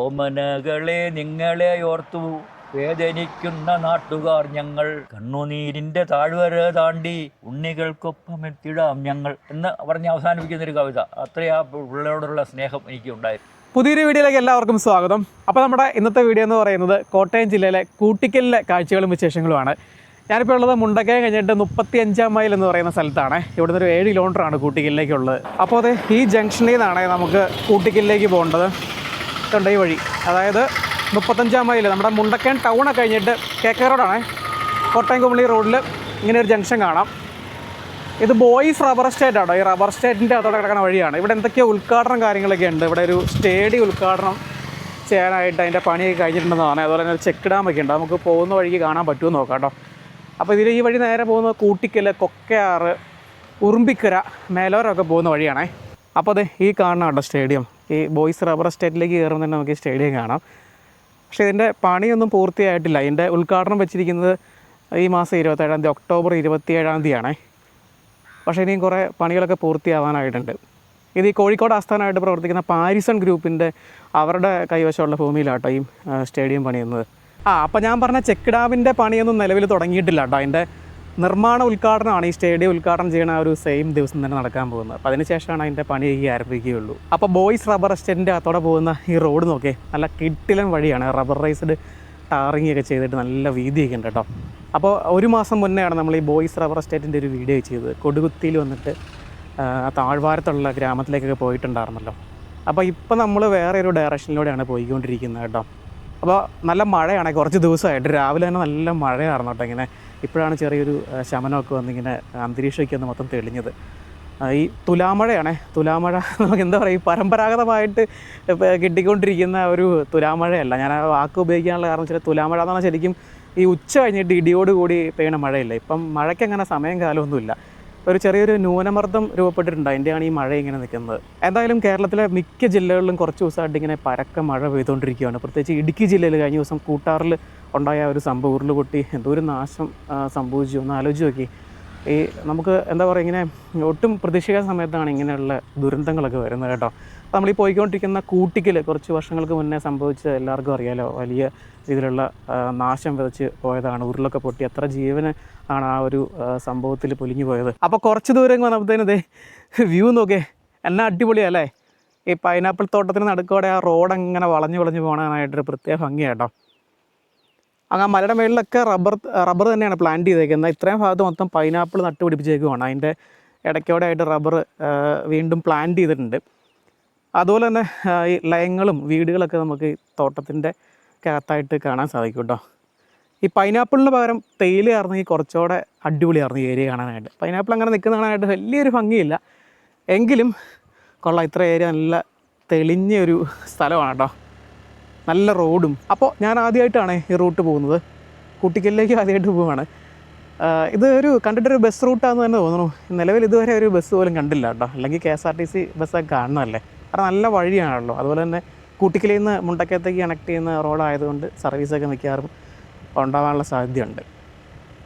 ഓമനകളെ നിങ്ങളെ ഓർത്തു വേദനിക്കുന്ന നാട്ടുകാർ ഞങ്ങൾ, കണ്ണുനീരിന്റെ താഴ്വര താണ്ടി ഉണ്ണികൾക്കൊപ്പം എത്തിടാം ഞങ്ങൾ എന്ന് പറഞ്ഞ് അവസാനിപ്പിക്കുന്നൊരു കവിത. അത്രയാ പിള്ളേരോടുള്ള സ്നേഹം എനിക്ക് ഉണ്ടായിരുന്നു. പുതിയൊരു വീഡിയോയിലേക്ക് എല്ലാവർക്കും സ്വാഗതം. അപ്പോൾ നമ്മുടെ ഇന്നത്തെ വീഡിയോ എന്ന് പറയുന്നത് കോട്ടയം ജില്ലയിലെ കൂട്ടിക്കലിലെ കാഴ്ചകളും വിശേഷങ്ങളുമാണ്. ഞാനിപ്പോൾ ഉള്ളത് മുണ്ടക്കയം കഴിഞ്ഞിട്ട് 35 മൈൽ എന്ന് പറയുന്ന സ്ഥലത്താണ്. ഇവിടുന്ന് ഒരു 7 കിലോമീറ്ററാണ് കൂട്ടിക്കലിലേക്കുള്ളത്. അപ്പോൾ അത് ഈ ജംഗ്ഷനിൽ നിന്നാണ് നമുക്ക് കൂട്ടിക്കലിലേക്ക് പോകേണ്ടത്. ഇതുണ്ട് ഈ വഴി, അതായത് 35 മൈൽ നമ്മുടെ മുണ്ടക്കയം ടൗണൊക്കെ കഴിഞ്ഞിട്ട് KK റോഡാണ്. കോട്ടയം കുമളി റോഡിൽ ഇങ്ങനെ ഒരു ജംഗ്ഷൻ കാണാം. ഇത് ബോയ്സ് റബ്ബർ എസ്റ്റേറ്റ് ആണോ. ഈ റബ്ബർ എസ്റ്റേറ്റിൻ്റെ അതോടെ കിടക്കുന്ന വഴിയാണ്. ഇവിടെ എന്തൊക്കെയോ ഉദ്ഘാടനം കാര്യങ്ങളൊക്കെ ഉണ്ട്. ഇവിടെ ഒരു സ്റ്റേഡിയം ഉദ്ഘാടനം ചെയ്യാനായിട്ട് അതിൻ്റെ പണിയൊക്കെ കഴിഞ്ഞിട്ടുണ്ടെന്നാണ്. അതുപോലെ തന്നെ ഒരു ചെക്ക് ഡാമൊക്കെ ഉണ്ട്. നമുക്ക് പോകുന്ന വഴിക്ക് കാണാൻ പറ്റുമെന്ന് നോക്കാം കേട്ടോ. അപ്പോൾ ഇതിൽ ഈ വഴി നേരെ പോകുന്നത് കൂട്ടിക്കൽ, കൊക്കയാറ്, ഉറുമ്പിക്കര, മേലോരമൊക്കെ പോകുന്ന വഴിയാണേ. അപ്പോൾ അത് ഈ കാണുന്ന കേട്ടോ സ്റ്റേഡിയം. ഈ ബോയ്സ് റബ്ബർ എസ്റ്റേറ്റിലേക്ക് കയറുമ്പോൾ തന്നെ നമുക്ക് ഈ സ്റ്റേഡിയം കാണാം. പക്ഷേ ഇതിൻ്റെ പണിയൊന്നും പൂർത്തിയായിട്ടില്ല. ഇതിൻ്റെ ഉദ്ഘാടനം വെച്ചിരിക്കുന്നത് ഈ മാസം 27-ാം തീയതി, ഒക്ടോബർ 27-ാം തീയതിയാണേ. പക്ഷേ ഇനിയും കുറേ പണികളൊക്കെ പൂർത്തിയാവാനായിട്ടുണ്ട്. ഇത് ഈ കോഴിക്കോട് ആസ്ഥാനമായിട്ട് പ്രവർത്തിക്കുന്ന പാരിസൺ ഗ്രൂപ്പിൻ്റെ അവരുടെ കൈവശമുള്ള ഭൂമിയിലാട്ടോ ഈ സ്റ്റേഡിയം പണിയുന്നത്. അപ്പോൾ ഞാൻ പറഞ്ഞ ചെക്ക് ഡാമിൻ്റെ പണിയൊന്നും നിലവിൽ തുടങ്ങിയിട്ടില്ല കേട്ടോ. അതിൻ്റെ നിർമ്മാണ ഉദ്ഘാടനമാണ് ഈ സ്റ്റേഡിയം ഉദ്ഘാടനം ചെയ്യുന്ന ഒരു സെയിം ദിവസം തന്നെ നടക്കാൻ പോകുന്നത്. അപ്പോൾ അതിനുശേഷമാണ് അതിൻ്റെ പണി ആരംഭിക്കുകയുള്ളൂ. അപ്പോൾ ബോയ്സ് റബ്ബർ എസ്റ്റേറ്റിൻ്റെ അകത്തോടെ പോകുന്ന ഈ റോഡ് നോക്കിയേ, നല്ല കിട്ടിലൻ വഴിയാണ്. റബ്ബറൈസ്ഡ് ടാറിങ് ഒക്കെ ചെയ്തിട്ട് നല്ല വീതിയൊക്കെ ഉണ്ട് കേട്ടോ. അപ്പോൾ ഒരു മാസം മുന്നെയാണ് നമ്മൾ ഈ ബോയ്സ് റബ്ബർ എസ്റ്റേറ്റിൻ്റെ ഒരു വീഡിയോ ചെയ്തത്. കൊടുകുത്തിയിൽ വന്നിട്ട് ആ താഴ്വാരത്തുള്ള ഗ്രാമത്തിലേക്കൊക്കെ പോയിട്ടുണ്ടായിരുന്നല്ലോ. അപ്പോൾ ഇപ്പോൾ നമ്മൾ വേറെ ഒരു ഡയറക്ഷനിലൂടെയാണ് പോയിക്കൊണ്ടിരിക്കുന്നത് കേട്ടോ. അപ്പോൾ നല്ല മഴയാണ്. കുറച്ച് ദിവസമായിട്ട് രാവിലെ തന്നെ നല്ല മഴയായിരുന്നു കേട്ടോ. ഇങ്ങനെ ഇപ്പോഴാണ് ചെറിയൊരു ശമനമൊക്കെ വന്നിങ്ങനെ അന്തരീക്ഷമൊക്കെ ഒന്ന് മൊത്തം തെളിഞ്ഞത്. ഈ തുലാമഴയാണേ. തുലാമഴ നമുക്ക് എന്താ പറയുക, പരമ്പരാഗതമായിട്ട് കിട്ടിക്കൊണ്ടിരിക്കുന്ന ഒരു തുലാമഴയല്ല. ഞാൻ ആ വാക്ക് ഉപയോഗിക്കാനുള്ള കാരണം ചില തുലാമഴ എന്ന് പറഞ്ഞാൽ ശരിക്കും ഈ ഉച്ച കഴിഞ്ഞിട്ട് ഇടിയോടുകൂടി പെയ്യണ മഴയില്ല. ഇപ്പം മഴയ്ക്ക് അങ്ങനെ സമയം കാലമൊന്നുമില്ല. ഒരു ചെറിയൊരു ന്യൂനമർദ്ദം രൂപപ്പെട്ടിട്ടുണ്ട്. അതിൻ്റെയാണ് ഈ മഴ ഇങ്ങനെ നിൽക്കുന്നത്. എന്തായാലും കേരളത്തിലെ മിക്ക ജില്ലകളിലും കുറച്ച് ദിവസമായിട്ട് ഇങ്ങനെ പരക്കെ മഴ പെയ്തുകൊണ്ടിരിക്കുകയാണ്. പ്രത്യേകിച്ച് ഇടുക്കി ജില്ലയിൽ കഴിഞ്ഞ ദിവസം കൂട്ടാറിൽ ഉണ്ടായ ഒരു സംഭവം, ഉരുളുപൊട്ടി എന്തോ ഒരു നാശം സംഭവിച്ചു. ഒന്ന് ആലോചിച്ച് നോക്കി. ഈ നമുക്ക് എന്താ പറയുക, ഇങ്ങനെ ഒട്ടും പ്രതീക്ഷിക്കാത്ത സമയത്താണ് ഇങ്ങനെയുള്ള ദുരന്തങ്ങളൊക്കെ വരുന്നത് കേട്ടോ. നമ്മൾ ഈ പോയിക്കൊണ്ടിരിക്കുന്ന കൂട്ടിക്കൽ കുറച്ച് വർഷങ്ങൾക്ക് മുന്നേ സംഭവിച്ച എല്ലാവർക്കും അറിയാലോ. വലിയ രീതിയിലുള്ള നാശം വിതച്ച് പോയതാണ്. ഉരുളൊക്കെ പൊട്ടി എത്ര ജീവന് ആണ് ആ ഒരു സംഭവത്തിൽ പൊലിഞ്ഞു പോയത്. അപ്പോൾ കുറച്ച് ദൂരം വന്നപ്പോഴത്തേനും ഇതേ വ്യൂ നോക്കേ, എന്നാ അടിപൊളിയല്ലേ. ഈ പൈനാപ്പിൾ തോട്ടത്തിന് നടുക്കോടെ ആ റോഡ് അങ്ങനെ വളഞ്ഞു പോകാനായിട്ടൊരു പ്രത്യേക ഭംഗിയാട്ടോ. അങ്ങ് മലയുടെ മേളിലൊക്കെ റബ്ബർ തന്നെയാണ് പ്ലാന്റ് ചെയ്തേക്കുന്നത്. ഇത്രയും ഭാഗത്ത് മൊത്തം പൈനാപ്പിൾ നട്ടുപിടിപ്പിച്ചേക്കുവാണ്. അതിൻ്റെ ഇടയ്ക്കോടെ ആയിട്ട് റബ്ബർ വീണ്ടും പ്ലാന്റ് ചെയ്തിട്ടുണ്ട്. അതുപോലെ തന്നെ ഈ ലയങ്ങളും വീടുകളൊക്കെ നമുക്ക് ഈ തോട്ടത്തിൻ്റെ അകത്തായിട്ട് കാണാൻ സാധിക്കും കേട്ടോ. ഈ പൈനാപ്പിളിന് പകരം തേയിലയായിരുന്നെങ്കിൽ കുറച്ചുകൂടെ അടിപൊളിയായിരുന്നു ഈ ഏരിയ കാണാനായിട്ട്. പൈനാപ്പിൾ അങ്ങനെ നിൽക്കുന്ന കാണാനായിട്ട് വലിയൊരു ഭംഗിയില്ല, എങ്കിലും കൊള്ളാം. ഇത്ര ഏരിയ നല്ല തെളിഞ്ഞൊരു സ്ഥലമാണ് കേട്ടോ. നല്ല റോഡും. അപ്പോൾ ഞാൻ ആദ്യമായിട്ടാണ് ഈ റൂട്ട് പോകുന്നത്. കുട്ടിക്കലിലേക്ക് ആദ്യമായിട്ട് പോവുകയാണ്. ഇത് കണ്ടിട്ടൊരു ബസ് റൂട്ടാണെന്ന് തന്നെ തോന്നുന്നു. നിലവിൽ ഇതുവരെ ഒരു ബസ് പോലും കണ്ടില്ല കേട്ടോ. അല്ലെങ്കിൽ KSRTC ബസ്സൊക്കെ കാണുന്നതല്ലേ. കാരണം നല്ല വഴിയാണല്ലോ. അതുപോലെ തന്നെ കൂട്ടിക്കലിൽ നിന്ന് മുണ്ടക്കയത്തേക്ക് കണക്ട് ചെയ്യുന്ന റോഡായതുകൊണ്ട് സർവീസൊക്കെ മിക്കവാറും ഉണ്ടാകാനുള്ള സാധ്യതയുണ്ട്.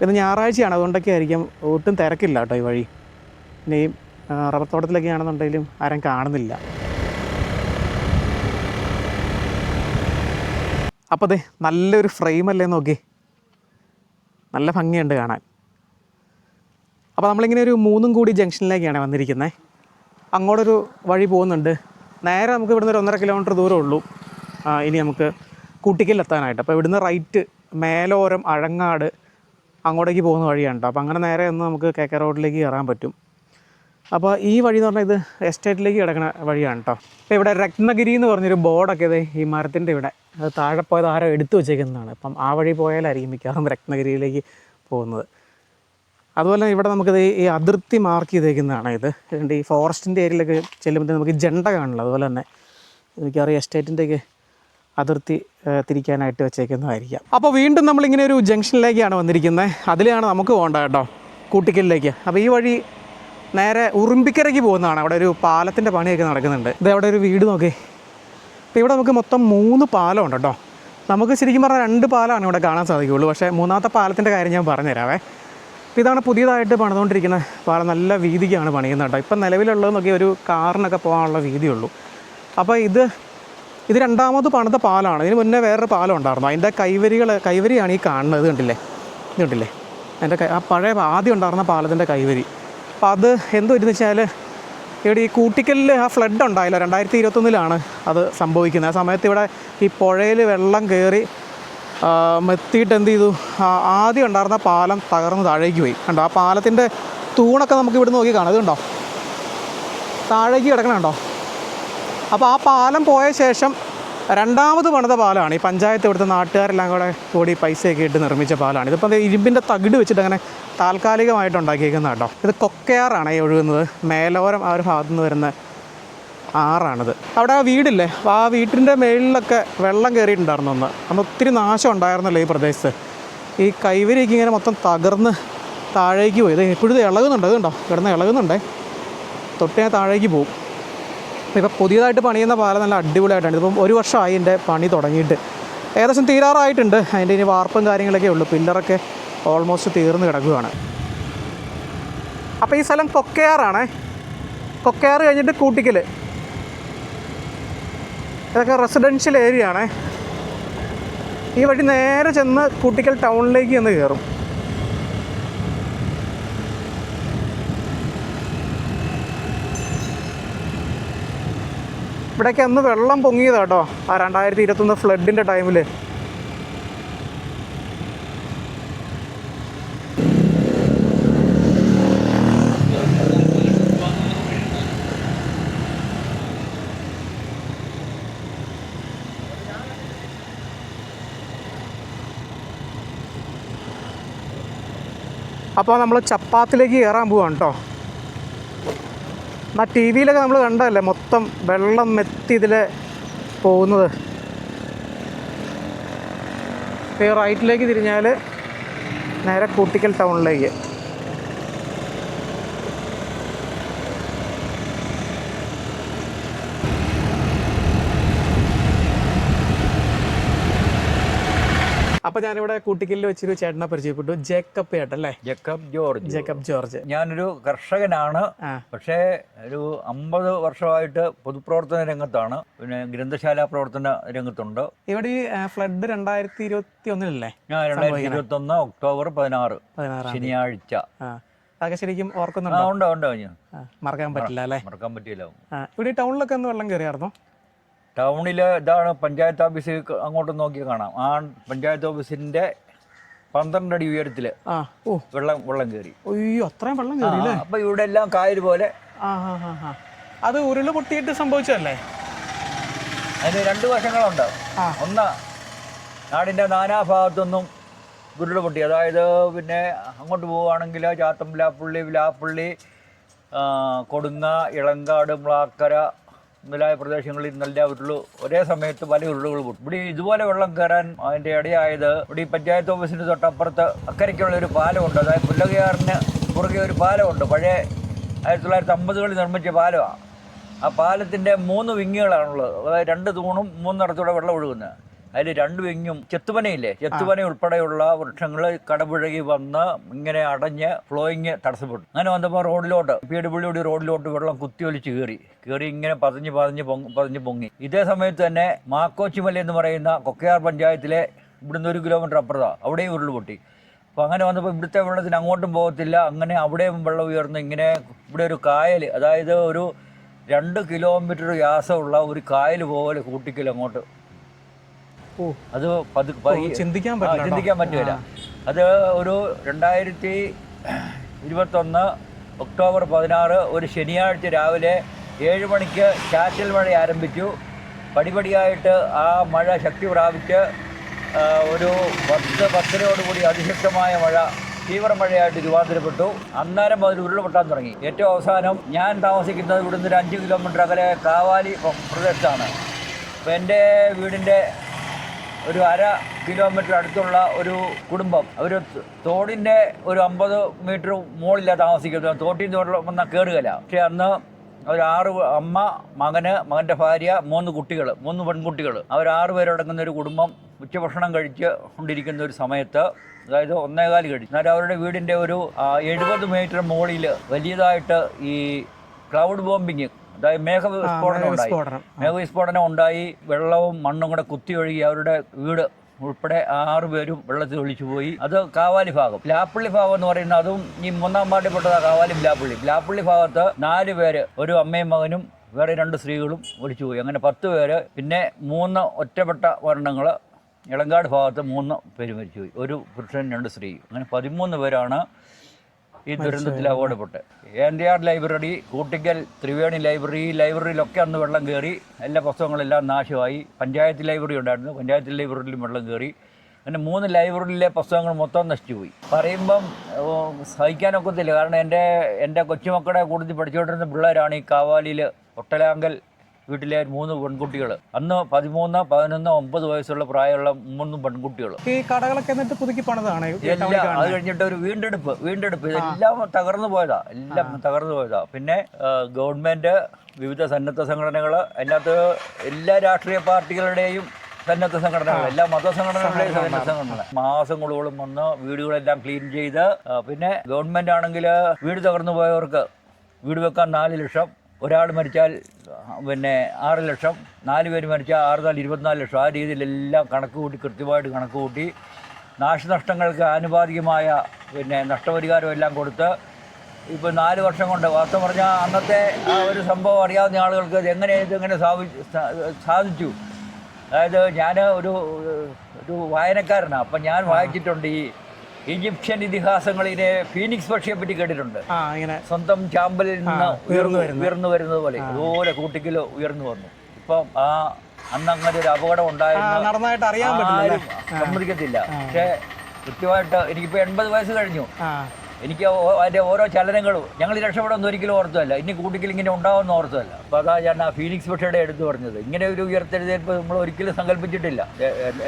ഇത് ഞായറാഴ്ചയാണ്, അതുകൊണ്ടൊക്കെ ആയിരിക്കും ഒട്ടും തിരക്കില്ല കേട്ടോ ഈ വഴി. പിന്നെ ഈ റബ്ബർ തോട്ടത്തിലൊക്കെ ആണെന്നുണ്ടെങ്കിലും ആരും കാണുന്നില്ല. അപ്പോൾ അതെ നല്ലൊരു ഫ്രെയിമല്ലേ നോക്കി, നല്ല ഭംഗിയുണ്ട് കാണാൻ. അപ്പോൾ നമ്മളിങ്ങനെ ഒരു 3 കൂടി ജംഗ്ഷനിലേക്കാണ് വന്നിരിക്കുന്നത്. അങ്ങോട്ടൊരു വഴി പോകുന്നുണ്ട്. നേരെ നമുക്ക് ഇവിടുന്ന് ഒരു 1.5 കിലോമീറ്റർ ദൂരമേ ഉള്ളൂ ഇനി നമുക്ക് കൂട്ടിക്കലെത്താനായിട്ട്. അപ്പോൾ ഇവിടുന്ന് റൈറ്റ് മേലോരം അഴങ്ങാട് അങ്ങോട്ടേക്ക് പോകുന്ന വഴിയാണ് കേട്ടോ. അപ്പോൾ അങ്ങനെ നേരെ ഒന്ന് നമുക്ക് KK റോഡിലേക്ക് കയറാൻ പറ്റും. അപ്പോൾ ഈ വഴി എന്ന് പറഞ്ഞാൽ ഇത് എസ്റ്റേറ്റിലേക്ക് കിടക്കുന്ന വഴിയാണ് കേട്ടോ. അപ്പോൾ ഇവിടെ രത്നഗിരി എന്ന് പറഞ്ഞൊരു ബോർഡൊക്കെ ഇത് ഈ മരത്തിൻ്റെ ഇവിടെ അത് താഴെ പോയത് ആരോ എടുത്തു വെച്ചേക്കുന്നതാണ്. അപ്പം ആ വഴി പോയാലായിരിക്കും മിക്കവാറും രത്നഗിരിയിലേക്ക് പോകുന്നത്. അതുപോലെ ഇവിടെ നമുക്കിത് ഈ അതിർത്തി മാർക്ക് ചെയ്തേക്കുന്നതാണ്. ഇതിൻ്റെ ഈ ഫോറസ്റ്റിൻ്റെ ഏരിയയിലൊക്കെ ചെല്ലുമ്പോൾ നമുക്ക് ജെണ്ട കാണില്ല. അതുപോലെ തന്നെ എനിക്കറിയാം എസ്റ്റേറ്റിൻ്റെയൊക്കെ അതിർത്തി തിരിക്കാനായിട്ട് വെച്ചേക്കുന്നതായിരിക്കാം. അപ്പോൾ വീണ്ടും നമ്മളിങ്ങനെ ഒരു ജംഗ്ഷനിലേക്കാണ് വന്നിരിക്കുന്നത്. അതിലാണ് നമുക്ക് പോകേണ്ടത് കേട്ടോ, കൂട്ടിക്കലിലേക്ക്. അപ്പോൾ ഈ വഴി നേരെ ഉറുമ്പിക്കരയ്ക്ക് പോകുന്നതാണ്. അവിടെ ഒരു പാലത്തിൻ്റെ പണിയൊക്കെ നടക്കുന്നുണ്ട്. ഇത് അവിടെ ഒരു വീട് നോക്കി. അപ്പോൾ ഇവിടെ നമുക്ക് മൊത്തം 3 പാലമുണ്ട് കേട്ടോ. നമുക്ക് ശരിക്കും പറഞ്ഞാൽ 2 പാലമാണ് ഇവിടെ കാണാൻ സാധിക്കുകയുള്ളൂ. പക്ഷേ 3ാമത്തെ പാലത്തിൻ്റെ കാര്യം ഞാൻ പറഞ്ഞുതരാവേ. അപ്പോൾ ഇതാണ് പുതിയതായിട്ട് പണിതുകൊണ്ടിരിക്കുന്ന പാലം. നല്ല വീതിക്കാണ് പണിയുന്നത് കേട്ടോ. ഇപ്പം നിലവിലുള്ളത് നോക്കി ഒരു കാറിനൊക്കെ പോകാനുള്ള വീതിയുള്ളൂ. അപ്പോൾ ഇത് ഇത് രണ്ടാമത് പണിത പാലമാണ്. ഇതിന് മുന്നേ വേറൊരു പാലം ഉണ്ടായിരുന്നു. അതിൻ്റെ കൈവരിയാണ് ഈ കാണുന്നത്. ഇത് കണ്ടില്ലേ അതിൻ്റെ ആ പഴയ ആദ്യം ഉണ്ടായിരുന്ന പാലത്തിൻ്റെ കൈവരി. അപ്പോൾ അത് എന്ത് പറ്റുമെന്ന് വെച്ചാൽ ഇവിടെ ഈ കൂട്ടിക്കലിൽ ആ ഫ്ലഡ് ഉണ്ടായില്ല, 2021 അത് സംഭവിക്കുന്നത്. ആ സമയത്ത് ഇവിടെ ഈ പുഴയിൽ വെള്ളം കയറി മെത്തിയിട്ട് എന്ത് ചെയ്തു, ആദ്യം ഉണ്ടായിരുന്ന പാലം തകർന്ന് താഴേക്ക് പോയി. കണ്ടോ ആ പാലത്തിൻ്റെ തൂണൊക്കെ നമുക്ക് ഇവിടെ നോക്കി കാണാം. ഇതുണ്ടോ താഴേക്ക് കിടക്കണുണ്ടോ. അപ്പോൾ ആ പാലം പോയ ശേഷം രണ്ടാമത് പണിത പാലമാണ്. ഈ പഞ്ചായത്ത് ഇവിടുത്തെ നാട്ടുകാരെല്ലാം കൂടി പൈസയൊക്കെ ഇട്ട് നിർമ്മിച്ച പാലമാണ്. ഇതിപ്പോൾ ഇരുമ്പിൻ്റെ തകിട് വെച്ചിട്ട് അങ്ങനെ താൽക്കാലികമായിട്ട് ഉണ്ടാക്കിയേക്കുന്ന കേട്ടോ. ഇത് കൊക്കയാറാണ് ഈ ഒഴുകുന്നത്. മേലോരം ആ ഒരു ഭാഗത്തു നിന്ന് വരുന്ന ആറാണിത്. അവിടെ ആ വീടില്ലേ, ആ വീട്ടിൻ്റെ മേളിലൊക്കെ വെള്ളം കയറിയിട്ടുണ്ടായിരുന്നു. അന്ന് ഒത്തിരി നാശം ഉണ്ടായിരുന്നല്ലോ ഈ പ്രദേശത്ത്. ഈ കൈവരിയൊക്കെ ഇങ്ങനെ മൊത്തം തകർന്ന് താഴേക്ക് പോയി. ഇത് ഇപ്പോഴും ഇളകുന്നുണ്ട്. അതുണ്ടോ കിടന്ന് ഇളകുന്നുണ്ടേ, തൊട്ട് ഞാൻ താഴേക്ക് പോകും. ഇപ്പോൾ പുതിയതായിട്ട് പണിയുന്ന പാലം നല്ല അടിപൊളിയായിട്ടാണ്. ഇതിപ്പം 1 വർഷമായി എൻ്റെ പണി തുടങ്ങിയിട്ട്. ഏകദേശം തീരാറായിട്ടുണ്ട്. അതിൻ്റെ ഇനി വാർപ്പും കാര്യങ്ങളൊക്കെ ഉള്ളൂ. പില്ലറൊക്കെ ഓൾമോസ്റ്റ് തീർന്ന് കിടക്കുകയാണ്. അപ്പോൾ ഈ സ്ഥലം കൊക്കയാറാണ്. കൊക്കയാറ് കഴിഞ്ഞിട്ട് കൂട്ടിക്കൽ, ഇതൊക്കെ റെസിഡൻഷ്യൽ ഏരിയ ആണ്. ഈ വഴി നേരെ ചെന്ന് കൂട്ടിക്കൽ ടൗണിലേക്ക് ചെന്ന് കയറും. ഇവിടേക്ക് അന്ന് വെള്ളം പൊങ്ങിയതാണ് കേട്ടോ, ആ 2021 ഫ്ലഡിൻ്റെ ടൈമിൽ. അപ്പോൾ നമ്മൾ ചപ്പാത്തിലേക്ക് കയറാൻ പോവാണ് കേട്ടോ. ആ ടി വിയിലൊക്കെ നമ്മൾ കണ്ടതല്ലേ മൊത്തം വെള്ളം മെത്തി ഇതിൽ പോകുന്നത്. ഈ റൈറ്റിലേക്ക് തിരിഞ്ഞാൽ നേരെ കൂട്ടിക്കൽ ടൗണിലേക്ക്. അപ്പോൾ ഞാനിവിടെ കൂട്ടിക്കലിൽ വെച്ചൊരു ചേട്ടനെ പരിചയപ്പെട്ടു. ജേക്കബ് ചേട്ടല്ലേ? ജേക്കബ് ജോർജ്. ഞാനൊരു കർഷകനാണ്. പക്ഷേ ഒരു 50 വർഷമായിട്ട് പൊതുപ്രവർത്തന രംഗത്താണ്. പിന്നെ ഗ്രന്ഥശാല പ്രവർത്തന രംഗത്തുണ്ട്. ഇവിടെ ഈ ഫ്ലഡ് 2021 ഞാൻ 2021 ഒക്ടോബർ 16 ശനിയാഴ്ച. അതൊക്കെ ശരിക്കും ഓർക്കുന്നുണ്ടോ? ഉണ്ട്. മറക്കാൻ പറ്റില്ല അല്ലേ? മറക്കാൻ പറ്റില്ല. ഇവിടെ ടൗണിലൊക്കെ ഒന്ന് വെള്ളം കയറിയായിരുന്നോ? ടൗണിൽ ഇതാണ് പഞ്ചായത്ത് ഓഫീസ്, അങ്ങോട്ട് നോക്കി കാണാം. ആ പഞ്ചായത്ത് ഓഫീസിന്റെ 12 അടി ഉയരത്തിൽ വെള്ളം കയറി. അയ്യോ, അത്രയും വെള്ളം കയറി. അപ്പൊ ഇവിടെ എല്ലാം കായൽ പോലെ. അത് ഉരുള് പൊട്ടിയിട്ട് സംഭവിച്ചല്ലേ? അതിന് 2 വശങ്ങളുണ്ട്. ഒന്ന്, നാടിന്റെ നാനാഭാഗത്തുനിന്നും ഉരുള് പൊട്ടി. അതായത് പിന്നെ അങ്ങോട്ട് പോവുകയാണെങ്കിൽ ചാത്തമ്പലാപ്പള്ളി, വിലാപ്പള്ളി, കൊടുങ്ങ, ഇളങ്കാട്, മ്ലാക്കര മുതലായ പ്രദേശങ്ങളിൽ നല്ല ഉരുള് ഒരേ സമയത്ത് പല ഉരുളുകൾ പൊട്ടും. ഇവിടെ ഇതുപോലെ വെള്ളം കയറാൻ അതിൻ്റെ ഇടയായത് ഇവിടെ ഈ പഞ്ചായത്ത് ഓഫീസിന് തൊട്ടപ്പുറത്ത് അക്കരയ്ക്കുള്ള ഒരു പാലമുണ്ട്. അതായത് പുല്ലകയാറിന് കുറുകെ ഒരു പാലമുണ്ട്. പഴയ 1950കളിൽ നിർമ്മിച്ച പാലമാണ്. ആ പാലത്തിൻ്റെ 3 വിങ്ങുകളാണുള്ളത്. അതായത് 2 തൂണും 3 നടത്തൂടെ വെള്ളം ഒഴുകുന്നത്. അതിൽ 2 വിങ്ങും ചെത്തുപനയില്ലേ, ചെത്തുപന ഉൾപ്പെടെയുള്ള വൃക്ഷങ്ങൾ കടപുഴകി വന്ന് ഇങ്ങനെ അടഞ്ഞ് ഫ്ലോയിങ് തടസ്സപ്പെട്ടു. അങ്ങനെ വന്നപ്പോൾ റോഡിലോട്ട് PWD റോഡിലോട്ട് വെള്ളം കുത്തിയൊലിച്ച് കയറി ഇങ്ങനെ പതിഞ്ഞ് പൊങ്ങി. ഇതേ സമയത്ത് തന്നെ മാക്കോച്ചിമല എന്ന് പറയുന്ന കൊക്കയാർ പഞ്ചായത്തിലെ ഇവിടുന്ന് 1 കിലോമീറ്റർ അപ്പുറത്താണ്, അവിടെയും ഉരുൾ പൊട്ടി. അപ്പോൾ അങ്ങനെ വന്നപ്പോൾ ഇവിടുത്തെ വെള്ളത്തിന് അങ്ങോട്ടും പോകത്തില്ല. അങ്ങനെ അവിടെയും വെള്ളം ഉയർന്ന് ഇങ്ങനെ ഇവിടെ ഒരു കായൽ, അതായത് ഒരു 2 കിലോമീറ്റർ വ്യാസമുള്ള ഒരു കായൽ പോലെ കൂട്ടിക്കൽ അങ്ങോട്ട്. അത് ചിന്തിക്കാൻ പറ്റില്ല. അത് ഒരു 2021 ഒക്ടോബർ 16 ഒരു ശനിയാഴ്ച രാവിലെ 7 മണിക്ക് ചാറ്റൽ മഴ ആരംഭിച്ചു. പടിപടിയായിട്ട് ആ മഴ ശക്തി പ്രാപിച്ച് ഒരു 10-10:30 അതിശക്തമായ മഴ തീവ്രമഴയായിട്ട് രൂപാന്തരപ്പെട്ടു. അന്നേരം മുതൽ ഉരുൾപൊട്ടാൻ തുടങ്ങി. ഏറ്റവും അവസാനം ഞാൻ താമസിക്കുന്നത് ഇവിടുന്ന് ഒരു 5 കിലോമീറ്റർ അകലെ കാവാലി പ്രദേശത്താണ്. അപ്പോൾ എൻ്റെ വീടിൻ്റെ ഒരു 1/2 കിലോമീറ്റർ അടുത്തുള്ള ഒരു കുടുംബം, അവർ തോടിൻ്റെ ഒരു 50 മീറ്റർ മുകളിലാണ് താമസിക്കുന്നത്. തോട്ടിൽ നിന്ന് വന്ന കയറുകയില്ല. പക്ഷേ അന്ന് ഒരു 6 അമ്മ, മകൻ്റെ ഭാര്യ, 3 കുട്ടികൾ, 3 പെൺകുട്ടികൾ, അവർ 6 പേരടങ്ങുന്ന ഒരു കുടുംബം ഉച്ചഭക്ഷണം കഴിച്ച് കൊണ്ടിരിക്കുന്ന ഒരു സമയത്ത്, അതായത് 1:15 കഴിഞ്ഞു. എന്നാൽ അവരുടെ വീടിൻ്റെ ഒരു 70 മീറ്റർ മുകളിൽ വലിയതായിട്ട് ഈ ക്ലൗഡ് ബോംബിങ്, അതായത് മേഘവിസ്ഫോടനം ഉണ്ടായി. വെള്ളവും മണ്ണും കൂടെ കുത്തിയൊഴുകി അവരുടെ വീട് ഉൾപ്പെടെ 6 പേരും വെള്ളത്തിൽ ഒളിച്ചു പോയി. അത് കാവാലി ഭാഗം. ലാപ്പള്ളി ഭാഗം എന്ന് പറയുന്നത് അതും ഈ 3-ാം വാർഡിൽപ്പെട്ടതാണ്. കാവാലും ലാപ്പള്ളി ഭാഗത്ത് 4 പേര്, ഒരു അമ്മയും മകനും വേറെ 2 സ്ത്രീകളും ഒളിച്ചുപോയി. അങ്ങനെ 10 പേര്. പിന്നെ 3 ഒറ്റപ്പെട്ട മരണങ്ങൾ. ഇളങ്കാട് ഭാഗത്ത് 3 പേര് മരിച്ചുപോയി, ഒരു പുരുഷനും 2 സ്ത്രീയും. അങ്ങനെ 13 പേരാണ് ഈ ദുരന്തത്തിൽ അപകടപ്പെട്ട്. ANDR ലൈബ്രറി, കൂട്ടിക്കൽ ത്രിവേണി ലൈബ്രറിയിലൊക്കെ അന്ന് വെള്ളം കയറി. എല്ലാ പുസ്തകങ്ങളെല്ലാം നാശമായി. പഞ്ചായത്ത് ലൈബ്രറി ഉണ്ടായിരുന്നു, പഞ്ചായത്ത് ലൈബ്രറിയിലും വെള്ളം കയറി. അങ്ങനെ 3 ലൈബ്രറിയിലെ പുസ്തകങ്ങൾ മൊത്തം നശിച്ചുപോയി. പറയുമ്പം സഹിക്കാനൊക്കത്തില്ല. കാരണം എൻ്റെ കൊച്ചുമക്കളുടെ കൂടുതൽ പഠിച്ചുകൊണ്ടിരുന്ന പിള്ളേരാണ് ഈ കാവാലിയിൽ ഒട്ടലാങ്കൽ വീട്ടിലെ 3 പെൺകുട്ടികൾ. അന്ന് 13, 11, 9 വയസ്സുള്ള പ്രായമുള്ള 3 പെൺകുട്ടികൾ. ഈ കടകളൊക്കെ എന്നിട്ട് പുതുക്കി പണിതാണ് എല്ലാം. അത് കഴിഞ്ഞിട്ട് ഒരു വീണ്ടെടുപ്പ് ഇതെല്ലാം തകർന്നു പോയതാ. പിന്നെ ഗവൺമെന്റ്, വിവിധ സന്നദ്ധ സംഘടനകൾ, അതിനകത്ത് എല്ലാ രാഷ്ട്രീയ പാർട്ടികളുടെയും സന്നദ്ധ സംഘടനകൾ, എല്ലാ മതസംഘടനകളുടെയും സന്നദ്ധ സംഘടന മാസങ്ങളോളം വന്ന് വീടുകളെല്ലാം ക്ലീൻ ചെയ്ത്. പിന്നെ ഗവൺമെന്റ് ആണെങ്കിൽ വീട് തകർന്നു പോയവർക്ക് വീട് വെക്കാൻ 4 ലക്ഷം, ഒരാൾ മരിച്ചാൽ പിന്നെ 6 ലക്ഷം, 4 പേര് മരിച്ചാൽ 6 നാൾ 24 ലക്ഷം. ആ രീതിയിലെല്ലാം കൃത്യമായിട്ട് കണക്ക് കൂട്ടി നാശനഷ്ടങ്ങൾക്ക് ആനുപാതികമായ പിന്നെ നഷ്ടപരിഹാരം എല്ലാം കൊടുത്ത് ഇപ്പോൾ 4 വർഷം കൊണ്ട്, വാസ്തവം പറഞ്ഞാൽ അന്നത്തെ ആ ഒരു സംഭവം അറിയാവുന്ന ആളുകൾക്ക് ഇതെങ്ങനെ സാധിച്ചു. അതായത് ഞാൻ ഒരു വായനക്കാരനാണ്. അപ്പം ഞാൻ വായിച്ചിട്ടുണ്ട് ഈ ഈജിപ്ഷ്യൻ ഇതിഹാസങ്ങളിലെ ഫീനിക്സ് പക്ഷിയെ പറ്റി കേട്ടിട്ടുണ്ട്. സ്വന്തം ചാമ്പലിൽ നിന്ന് ഉയർന്നു വരുന്നത് പോലെ അതുപോലെ കൂട്ടിക്കൽ ഉയർന്നു വന്നു. ഇപ്പം അന്ന് അങ്ങനെ ഒരു അപകടം ഉണ്ടായിരുന്നു ആരും സമ്മതിക്കത്തില്ല. പക്ഷേ കൃത്യമായിട്ട് എനിക്കിപ്പോൾ 80 വയസ്സ് കഴിഞ്ഞു. എനിക്ക് അതിൻ്റെ ഓരോ ചലനങ്ങളും ഞങ്ങൾ രക്ഷപ്പെടുമെന്ന് ഒരിക്കലും ഓർത്തതല്ല, ഇനി കൂട്ടിക്കൽ ഇങ്ങനെ ഉണ്ടാവുമെന്ന് ഓർത്തതല്ല. അപ്പോൾ അതാ ഞാൻ ആ ഫീനിക്സ് പക്ഷിയുടെ എടുത്തു പറഞ്ഞത്. ഇങ്ങനെ ഒരു ഉയർത്തെഴുന്നേൽപ്പ് നമ്മൾ ഒരിക്കലും സങ്കല്പിച്ചിട്ടില്ല.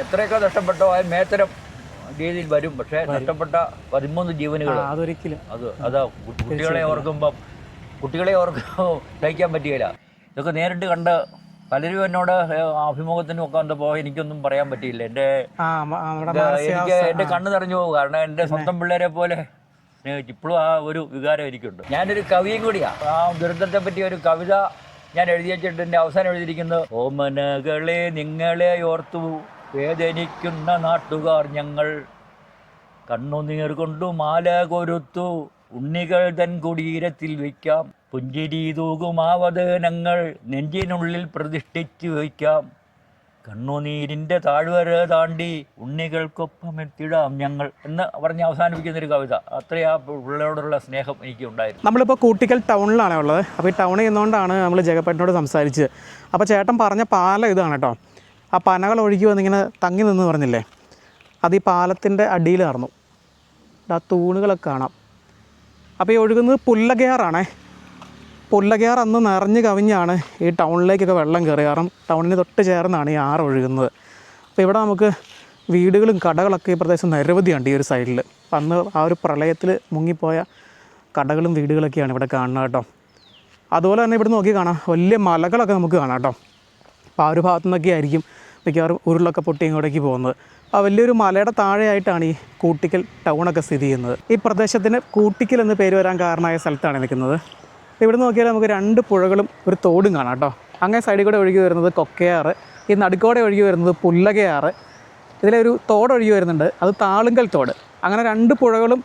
എത്രയൊക്കെ നഷ്ടപ്പെട്ടോ ആ മേത്തരം രീതിയിൽ വരും. പക്ഷേ നഷ്ടപ്പെട്ട 13 ജീവനുകൾ അതാ കുട്ടികളെ ഓർക്കുമ്പോൾ സഹിക്കാൻ പറ്റുകയില്ല. ഇതൊക്കെ നേരിട്ട് കണ്ട് പലരും എന്നോട് അഭിമുഖത്തിനും ഒക്കെ വന്നപ്പോൾ എനിക്കൊന്നും പറയാൻ പറ്റിയില്ല. എൻ്റെ കണ്ണ് നിറഞ്ഞു പോകും. കാരണം എൻ്റെ സ്വന്തം പിള്ളേരെ പോലെ സ്നേഹിച്ചു. ഇപ്പോഴും ആ ഒരു വികാരം എനിക്കുണ്ട്. ഞാനൊരു കവിയും കൂടിയാണ്. ആ ദുരന്തത്തെ പറ്റി ഒരു കവിത ഞാൻ എഴുതി വെച്ചിട്ട് എൻ്റെ അവസാനം എഴുതിയിരിക്കുന്നത്, ഓമനകളെ നിങ്ങളെ ഓർത്തു വേദനിക്കുന്ന നാട്ടുകാർ ഞങ്ങൾ, കണ്ണുനീർ കൊണ്ടു മാല കൊരുത്തു ഉണ്ണികൾ തൻ കുടീരത്തിൽ വയ്ക്കാം, പുഞ്ചിരി തൂകുമാവതനങ്ങൾ നെഞ്ചിനുള്ളിൽ പ്രതിഷ്ഠിച്ചു വയ്ക്കാം, കണ്ണുനീരിൻ്റെ താഴ്വര താണ്ടി ഉണ്ണികൾക്കൊപ്പം എത്തിടാം ഞങ്ങൾ എന്ന് പറഞ്ഞ് അവസാനിപ്പിക്കുന്നൊരു കവിത. അത്രയും ആ പിള്ളേരോടുള്ള സ്നേഹം എനിക്ക് ഉണ്ടായിരുന്നു. നമ്മളിപ്പോൾ കൂട്ടിക്കൽ ടൗണിലാണ് ഉള്ളത്. അപ്പോൾ ഈ ടൗണിൽ നിന്നുകൊണ്ടാണ് നമ്മൾ ജഗപ്പേട്ടനോട് സംസാരിച്ചത്. അപ്പോൾ ചേട്ടൻ പറഞ്ഞ പാലം ഇതാണ് കേട്ടോ. ആ പനകൾ ഒഴുകി വന്നിങ്ങനെ തങ്ങി നിന്ന് പറഞ്ഞില്ലേ, അത് ഈ പാലത്തിൻ്റെ അടിയിലായിരുന്നു. ആ തൂണുകളൊക്കെ കാണാം. അപ്പോൾ ഈ ഒഴുകുന്നത് പുല്ലകയാറാണേ. പുല്ലകയാർ അന്ന് നിറഞ്ഞ് കവിഞ്ഞാണ് ഈ ടൗണിലേക്കൊക്കെ വെള്ളം കയറി. കാരണം ടൗണിന് തൊട്ട് ചേർന്നാണ് ഈ ആറ് ഒഴുകുന്നത്. അപ്പോൾ ഇവിടെ നമുക്ക് വീടുകളും കടകളൊക്കെ ഈ പ്രദേശം നിരവധിയുണ്ട് ഈ ഒരു സൈഡിൽ. അപ്പം അന്ന് ആ ഒരു പ്രളയത്തിൽ മുങ്ങിപ്പോയ കടകളും വീടുകളൊക്കെയാണ് ഇവിടെ കാണുന്നത് കേട്ടോ. അതുപോലെ തന്നെ ഇവിടെ നോക്കി കാണാം, വലിയ മലകളൊക്കെ നമുക്ക് കാണാം കേട്ടോ. അപ്പോൾ ആ ഒരു ഭാഗത്തു നിന്നൊക്കെ ആയിരിക്കും മിക്കവാറും ഉരുളൊക്കെ പൊട്ടി ഇങ്ങോട്ടേക്ക് പോകുന്നത്. ആ വലിയൊരു മലയുടെ താഴെയായിട്ടാണ് ഈ കൂട്ടിക്കൽ ടൗണൊക്കെ സ്ഥിതി ചെയ്യുന്നത്. ഈ പ്രദേശത്തിന് കൂട്ടിക്കൽ എന്ന് പേര് വരാൻ കാരണമായ സ്ഥലത്താണ് നിൽക്കുന്നത്. ഇവിടെ നോക്കിയാൽ നമുക്ക് 2 പുഴകളും ഒരു തോടും കാണാം കേട്ടോ. അങ്ങനെ സൈഡിൽ കൂടെ ഒഴുകി വരുന്നത് കൊക്കയാറ്, ഈ നടുക്കോടെ ഒഴുകി വരുന്നത് പുല്ലകയാറ്. ഇതിലൊരു തോട് ഒഴുകി വരുന്നുണ്ട്, അത് താളുങ്കൽ തോട്. അങ്ങനെ 2 പുഴകളും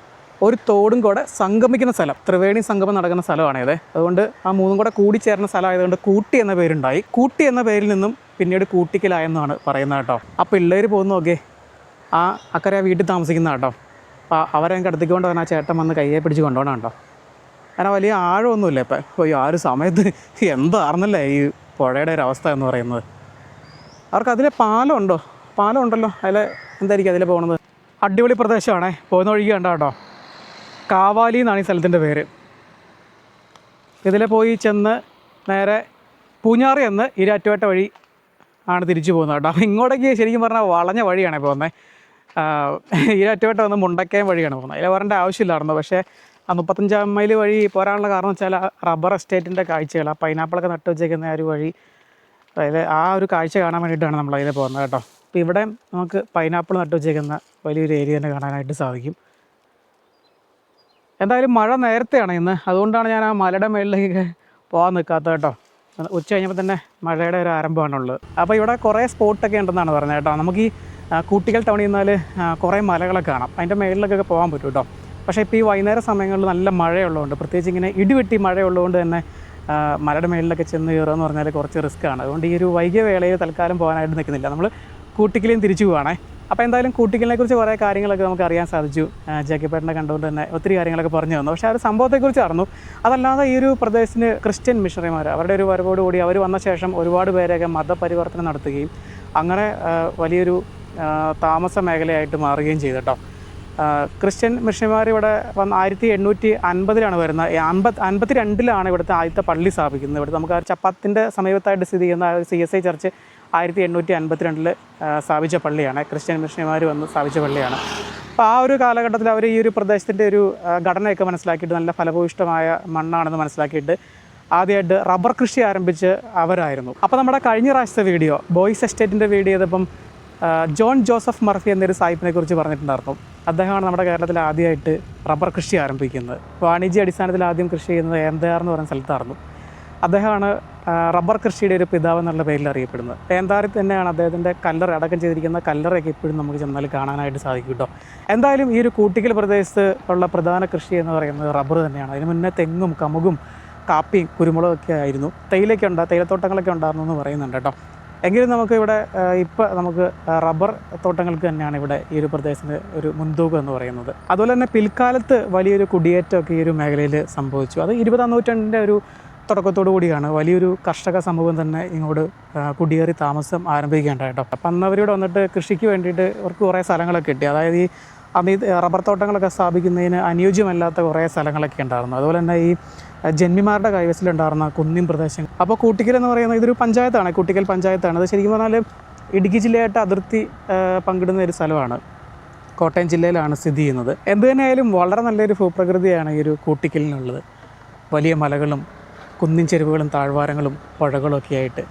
ഒരു തോടും കൂടെ സംഗമിക്കുന്ന സ്ഥലം, ത്രിവേണി സംഗമം നടക്കുന്ന സ്ഥലമാണിത്. അതുകൊണ്ട് ആ 3 കൂടെ കൂടിച്ചേർന്ന സ്ഥലമായതുകൊണ്ട് കൂട്ടി എന്ന പേരുണ്ടായി. കൂട്ടി എന്ന പേരിൽ നിന്നും പിന്നീട് കൂട്ടിക്കലായെന്നാണ് പറയുന്നത് കേട്ടോ. ആ പിള്ളേർ പോകുന്ന നോക്കിയേ, ആ അക്കരെ വീട്ടിൽ താമസിക്കുന്ന കേട്ടോ. അപ്പോൾ അവരെ അടുത്തേക്ക് കൊണ്ട് വന്നാൽ ആ ചേട്ടൻ വന്ന് കയ്യെ പിടിച്ച് കൊണ്ടുപോകണം കേട്ടോ. കാരണം വലിയ ആഴമൊന്നുമില്ല ഇപ്പം. അപ്പോൾ ആ ഒരു സമയത്ത് എന്തായിരുന്നല്ലേ ഈ പുഴയുടെ ഒരു അവസ്ഥ എന്ന് പറയുന്നത്. അവർക്ക് അതിലെ പാലം ഉണ്ടല്ലോ, അതിൽ എന്തായിരിക്കും അതിൽ പോകുന്നത്. അടിപൊളി പ്രദേശമാണേ. പോകുന്ന ഒഴുകി കണ്ടോ കേട്ടോ. കാവാലി എന്നാണ് ഈ സ്ഥലത്തിൻ്റെ പേര്. ഇതിലെ പോയി ചെന്ന് നേരെ പൂഞ്ഞാറ് ചെന്ന് ഈരാറ്റുപേട്ട വഴി ആണ് തിരിച്ചു പോകുന്നത് കേട്ടോ. അപ്പോൾ ഇങ്ങോട്ടേക്ക് ശരിക്കും പറഞ്ഞാൽ വളഞ്ഞ വഴിയാണ് പോകുന്നത്. ഈരാറ്റുപേട്ട വന്ന് മുണ്ടക്കയം വഴിയാണ് പോകുന്നത്. അതിൽ വരേണ്ട ആവശ്യമില്ലായിരുന്നു. പക്ഷേ ആ 35-ാം മൈൽ വഴി പോരാനുള്ള കാരണം വെച്ചാൽ റബ്ബർ എസ്റ്റേറ്റിൻ്റെ കാഴ്ചകൾ, ആ പൈനാപ്പിളൊക്കെ നട്ടു വെച്ചേക്കുന്ന ആ ഒരു വഴി, അതായത് ആ ഒരു കാഴ്ച കാണാൻ വേണ്ടിയിട്ടാണ് നമ്മളതിൽ പോകുന്നത് കേട്ടോ. അപ്പോൾ ഇവിടെ നമുക്ക് പൈനാപ്പിൾ നട്ടു വെച്ചേക്കുന്ന വലിയൊരു ഏരിയ തന്നെ കാണാനായിട്ട് സാധിക്കും. എന്തായാലും മഴ നേരത്തെയാണ് ഇന്ന്, അതുകൊണ്ടാണ് ഞാൻ ആ മലയുടെ മേളിലേക്ക് പോകാൻ നിൽക്കാത്തത് കേട്ടോ. ഉച്ച കഴിഞ്ഞപ്പോൾ തന്നെ മഴയുടെ ഒരു ആരംഭമാണുള്ളത്. അപ്പോൾ ഇവിടെ കുറേ സ്പോട്ടൊക്കെ ഉണ്ടെന്നാണ് പറഞ്ഞത് കേട്ടോ. നമുക്ക് ഈ കൂട്ടിക്കൽ ടൗണിൽ നിന്നാൽ കുറേ മലകളൊക്കെ കാണാം, അതിൻ്റെ മേളിലൊക്കെ പോകാൻ പറ്റും കേട്ടോ. പക്ഷേ ഇപ്പോൾ ഈ വൈകുന്നേര സമയങ്ങളിൽ നല്ല മഴയുള്ളതുകൊണ്ട്, പ്രത്യേകിച്ച് ഇങ്ങനെ ഇടിവെട്ടി മഴയുള്ളതുകൊണ്ട് തന്നെ മലയുടെ മേളിലൊക്കെ ചെന്ന് കയറുക എന്ന് പറഞ്ഞാൽ കുറച്ച് റിസ്ക്കാണ്. അതുകൊണ്ട് ഈ ഒരു വൈകിയ വേളയിൽ തൽക്കാലം പോകാനായിട്ട് നിൽക്കുന്നില്ല, നമ്മൾ കൂട്ടിക്കലും തിരിച്ചു പോവാണേ. അപ്പോൾ എന്തായാലും കൂട്ടിക്കലിനെ കുറിച്ച് കുറേ കാര്യങ്ങളൊക്കെ നമുക്ക് അറിയാൻ സാധിച്ചു. ജാക്കിപ്പേട്ടനെ കണ്ടുകൊണ്ട് തന്നെ ഒത്തിരി കാര്യങ്ങളൊക്കെ പറഞ്ഞു തന്നു. പക്ഷേ ആ ഒരു സംഭവത്തെക്കുറിച്ച് അറിഞ്ഞു. അതല്ലാതെ ഈ ഒരു പ്രദേശത്തിന് ക്രിസ്ത്യൻ മിഷണറിമാർ അവരുടെ ഒരു വരവോടുകൂടി അവർ വന്ന ശേഷം ഒരുപാട് പേരെയൊക്കെ മതപരിവർത്തനം നടത്തുകയും അങ്ങനെ വലിയൊരു താമസ മേഖലയായിട്ട് മാറുകയും ചെയ്തു കേട്ടോ. ക്രിസ്ത്യൻ മിഷണറിമാർ ഇവിടെ വന്ന് 1850 വരുന്നത്. 52 ഇവിടുത്തെ ആദ്യത്തെ പള്ളി സ്ഥാപിക്കുന്നത്. ഇവിടുത്തെ നമുക്ക് ആ ചപ്പാത്തിൻ്റെ സമീപത്തായിട്ട് സ്ഥിതി ചെയ്യുന്ന CSI ചർച്ച് 1852 സ്ഥാപിച്ച പള്ളിയാണ്. ക്രിസ്ത്യൻ മിഷണറിമാർ വന്ന് സ്ഥാപിച്ച പള്ളിയാണ്. അപ്പോൾ ആ ഒരു കാലഘട്ടത്തിൽ അവർ ഈ ഒരു പ്രദേശത്തിൻ്റെ ഒരു ഘടനയൊക്കെ മനസ്സിലാക്കിയിട്ട് നല്ല ഫലഭൂയിഷ്ടമായ മണ്ണാണെന്ന് മനസ്സിലാക്കിയിട്ട് ആദ്യമായിട്ട് റബ്ബർ കൃഷി ആരംഭിച്ച് അവരായിരുന്നു. അപ്പോൾ നമ്മുടെ കഴിഞ്ഞ പ്രാവശ്യത്തെ വീഡിയോ ബോയ്സ് എസ്റ്റേറ്റിൻ്റെ വീഡിയോ ചെയ്തപ്പം ജോൺ ജോസഫ് മർഫി എന്നൊരു സാഹിബിനെ കുറിച്ച് പറഞ്ഞിട്ടുണ്ടായിരുന്നു. അദ്ദേഹമാണ് നമ്മുടെ കേരളത്തിൽ ആദ്യമായിട്ട് റബ്ബർ കൃഷി ആരംഭിക്കുന്നത്. വാണിജ്യ അടിസ്ഥാനത്തിൽ ആദ്യം കൃഷി ചെയ്യുന്നത് ഏന്താർ എന്ന് പറയുന്ന സ്ഥലത്തായിരുന്നു. അദ്ദേഹമാണ് റബ്ബർ കൃഷിയുടെ ഒരു പിതാവ് എന്നുള്ള പേരിൽ അറിയപ്പെടുന്നത്. ഏന്താറിൽ തന്നെയാണ് അദ്ദേഹത്തിൻ്റെ കല്ലറ അടക്കം ചെയ്തിരിക്കുന്ന കല്ലറയൊക്കെ ഇപ്പോഴും നമുക്ക് ചെന്നാൽ കാണാനായിട്ട് സാധിക്കും കേട്ടോ. എന്തായാലും ഈ ഒരു കൂട്ടിക്കൽ പ്രദേശത്ത് ഉള്ള പ്രധാന കൃഷി എന്ന് പറയുന്നത് റബ്ബർ തന്നെയാണ്. അതിന് മുന്നേ തെങ്ങും കമുകും കാപ്പിയും കുരുമുളകൊക്കെ ആയിരുന്നു. തേയിലത്തോട്ടങ്ങളൊക്കെ ഉണ്ടായിരുന്നു എന്ന് പറയുന്നുണ്ട് കേട്ടോ. എങ്കിലും നമുക്ക് ഇവിടെ ഇപ്പോൾ നമുക്ക് റബ്ബർ തോട്ടങ്ങൾക്ക് തന്നെയാണ് ഇവിടെ ഈ ഒരു പ്രദേശത്തിന് ഒരു മുൻതൂക്കം എന്ന് പറയുന്നത്. അതുപോലെ തന്നെ പിൽക്കാലത്ത് വലിയൊരു കുടിയേറ്റമൊക്കെ ഈ ഒരു മേഖലയിൽ സംഭവിച്ചു. അത് 20-ാം നൂറ്റാണ്ടിൻ്റെ ഒരു തുടക്കത്തോടു കൂടിയാണ് വലിയൊരു കർഷക സമൂഹം തന്നെ ഇങ്ങോട്ട് കുടിയേറി താമസം ആരംഭിക്കേണ്ടത് കേട്ടോ. അപ്പം അന്ന് അവരിവിടെ വന്നിട്ട് കൃഷിക്ക് വേണ്ടിയിട്ട് അവർക്ക് കുറേ സ്ഥലങ്ങളൊക്കെ കിട്ടി. അതായത് ഈ അന്ന് ഈ റബ്ബർ തോട്ടങ്ങളൊക്കെ സ്ഥാപിക്കുന്നതിന് അനുയോജ്യമല്ലാത്ത കുറേ സ്ഥലങ്ങളൊക്കെ ഉണ്ടായിരുന്നു. അതുപോലെ തന്നെ ഈ ജന്മിമാരുടെ കൈവശത്തിലുണ്ടായിരുന്ന കുന്നിൻ പ്രദേശം. അപ്പോൾ കൂട്ടിക്കൽ എന്ന് പറയുന്നത് ഇതൊരു പഞ്ചായത്താണ്, കൂട്ടിക്കൽ പഞ്ചായത്താണ്. അത് ശരിക്കും പറഞ്ഞാൽ ഇടുക്കി ജില്ലയായിട്ട് അതിർത്തി പങ്കിടുന്ന ഒരു സ്ഥലമാണ്. കോട്ടയം ജില്ലയിലാണ് സ്ഥിതി ചെയ്യുന്നത്. എന്ത് തന്നെയായാലും വളരെ നല്ലൊരു ഭൂപ്രകൃതിയാണ് ഈ ഒരു കൂട്ടിക്കലിനുള്ളത്. വലിയ മലകളും കുന്നിൻ ചെരുവുകളും താഴ്വാരങ്ങളും പുഴകളും ഒക്കെ ആയിട്ട്